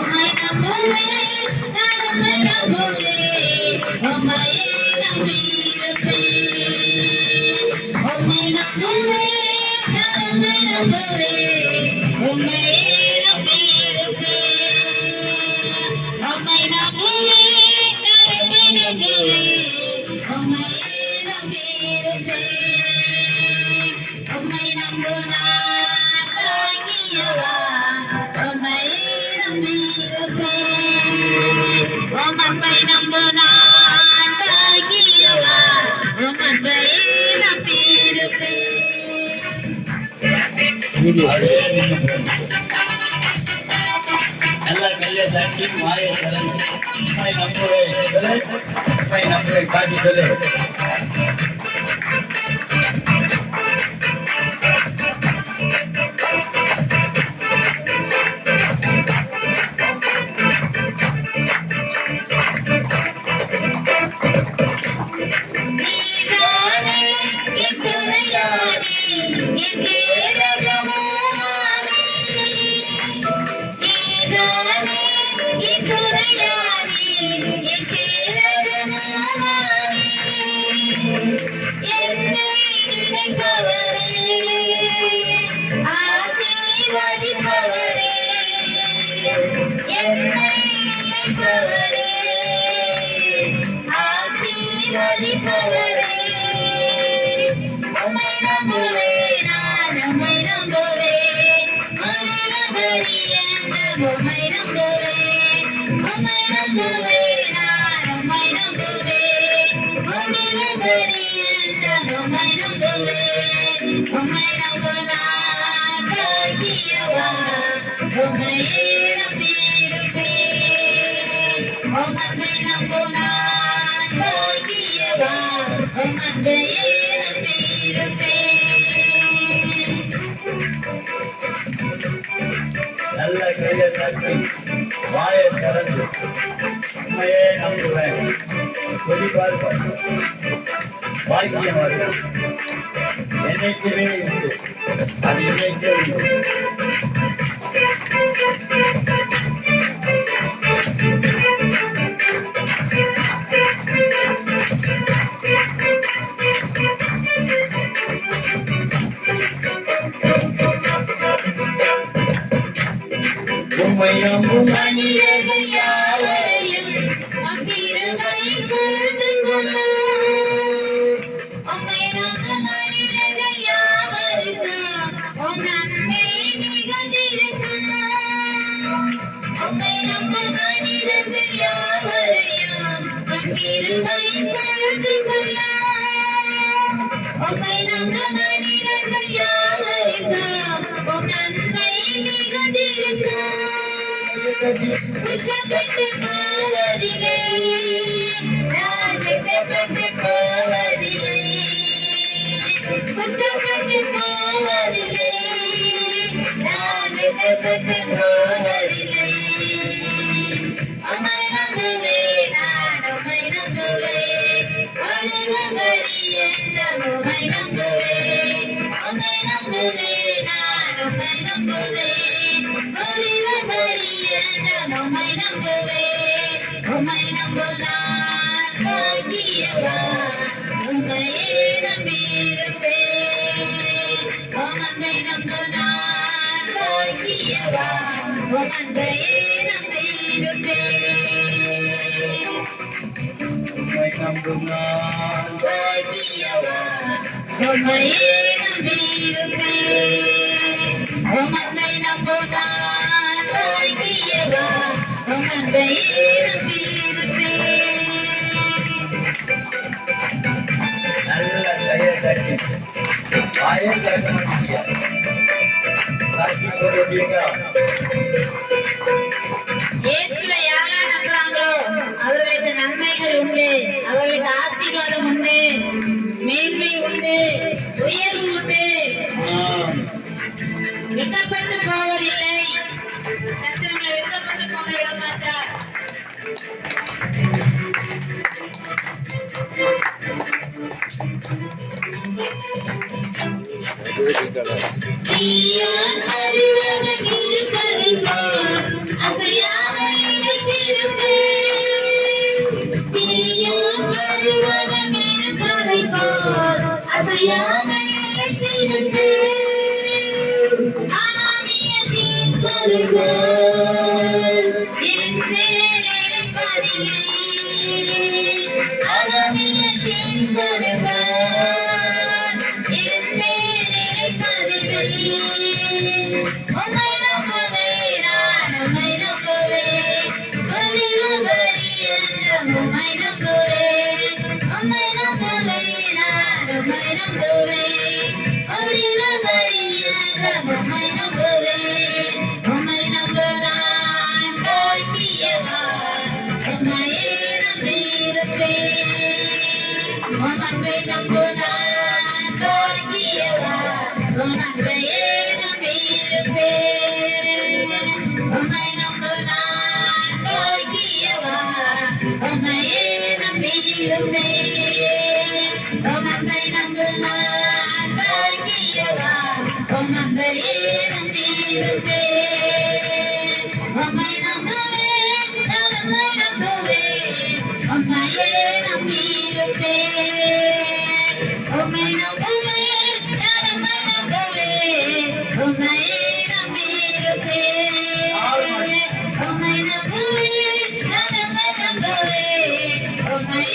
உம்மை நம்புவேன் நான் உம்மை நம்புவேன் உம்மையே நம்பியிருப்பேன் உம்மை நம்புவேன் நான் உம்மை நம்புவேன் உம்மையே நம்பியிருப்பேன் உம்மை நம்புவேன் நான் உம்மை நம்புவேன் உம்மையே நம்பியிருப்பேன் உம்மை நம்பு நான் தாங்கியவா உம்மையே நம்பியிருப்பேன் உம்மை நம்பு நான் தாங்கியவா உம்மையே நம்பியிருப்பேன். நல்லா கையை தட்டி வாயை திறந்து உம்மை நம்புவேன் காட்டி சொல்லு. நல்ல கையை தட்டி வாயை திறந்து உண்மையே நம்புவேன் சொல்லி பார்ப்பேன். பாக்கியம் வருது என்னைக்குமே உண்டு, அது என்னைக்கே உண்டு. உம்மை நம்பும் மனிதர்கள் யாவரையும் அம்பிரமை சூழ்ந்து கொள்ளும். உம்மை நம்பும் மனிதர்கள் யாவருக்கும் உம் நன்மை மிகுந்திருக்கும். உம்மை நம்பும் மனிதர்கள் யாவரையும் அம்பிரமை சூழ்ந்து கொள்ளும். உம்மை நம்பும் மனிதர்கள் யாவருக்கும் உம் நன்மை மிகுந்திருக்கும். குற்றப்பட்டு போவதில்லை நான் வெட்கப்பட்டு போவதில்லை குற்றப்பட்டு போவதில்லை நான் வெட்கப்பட்டு போவதில்லை உம்மை நம்புவேன் நான் உம்மை நம்புவேன் உம்மை நம்புவேன் உம்மை நம்புவேன் நான் உம்மை நம்புவேன் உம்மை நம்புவேன் உம்மை நம்பு நான் பாக்கியவா உம்மையே நம்பியிருப்பேன் உம்மை நம்பு நான் பாக்கியவா உம்மையே நம்பியிருப்பேன் உம்மை நம்பும் நான் பாக்கியவா உம்மையே நம்பியிருப்பேன் உம்மை நம்பு நான் பாக்கியவா உம்மையே நம்பியிருப்பேன். நல்ல கையை தட்டி வாயை திறக்க மாட்டீங்க காட்டி சொல்லுவீங்க. இயேசுவை யாரெல்லாம் நம்புறாங்களோ அவர்களுக்கு நன்மைகள் உண்டு, அவர்களுக்கு ஆசீர்வாதம் உண்டு, மேன்மை உண்டு, உயர்வு உண்டு. வெட்கப்பட்டு போவதில்லை, கர்த்தர் வெட்கப்பட்டு போக விட மாட்டார். சீயோன் அறிவதற்கு இருப்பதில் அசையாத அறியாமையை தீர்த்து ஆவியத்தின் கொள்கைகள் என் மேல் இருப்பதில்லை. ஆவியத்தின் கொள்கைகள் என் மேல் இருப்பதில்லை. உம்மை நம்புவேன், நான் உம்மை நம்புவேன். வழியில் வழியென்றும் உம்மை நம்புவேன். உம்மை நம்புவேன், நான் உம்மை நம்புவேன். வழியில் வழியென்றும் உம்மை நம்புவேன். உம்மை நம்பு நான் பாக்கியவான். உம்மையே நம்பியிருப்பேன். உம்மை நம்பு நான் பாக்கியவான். உம்மையே நம்பியிருப்பேன். உம்மை நம்பு நான் பாக்கியவான். உம்மையே நம்பியிருப்பேன். உம்மை நம்பு நான் பாக்கியவான். உம்மையே நம்பியிருப்பேன். உம்மை நம்புவேன், நான் உம்மை நம்புவேன். உம்மையே நம்பியிருப்பேன். உம்மை நம்புவேன், நான் உம்மை நம்புவேன். உம்மையே நம்பியிருப்பேன். உம்மை நம்புவேன், நான் உம்மை நம்புவேன். உம்மையே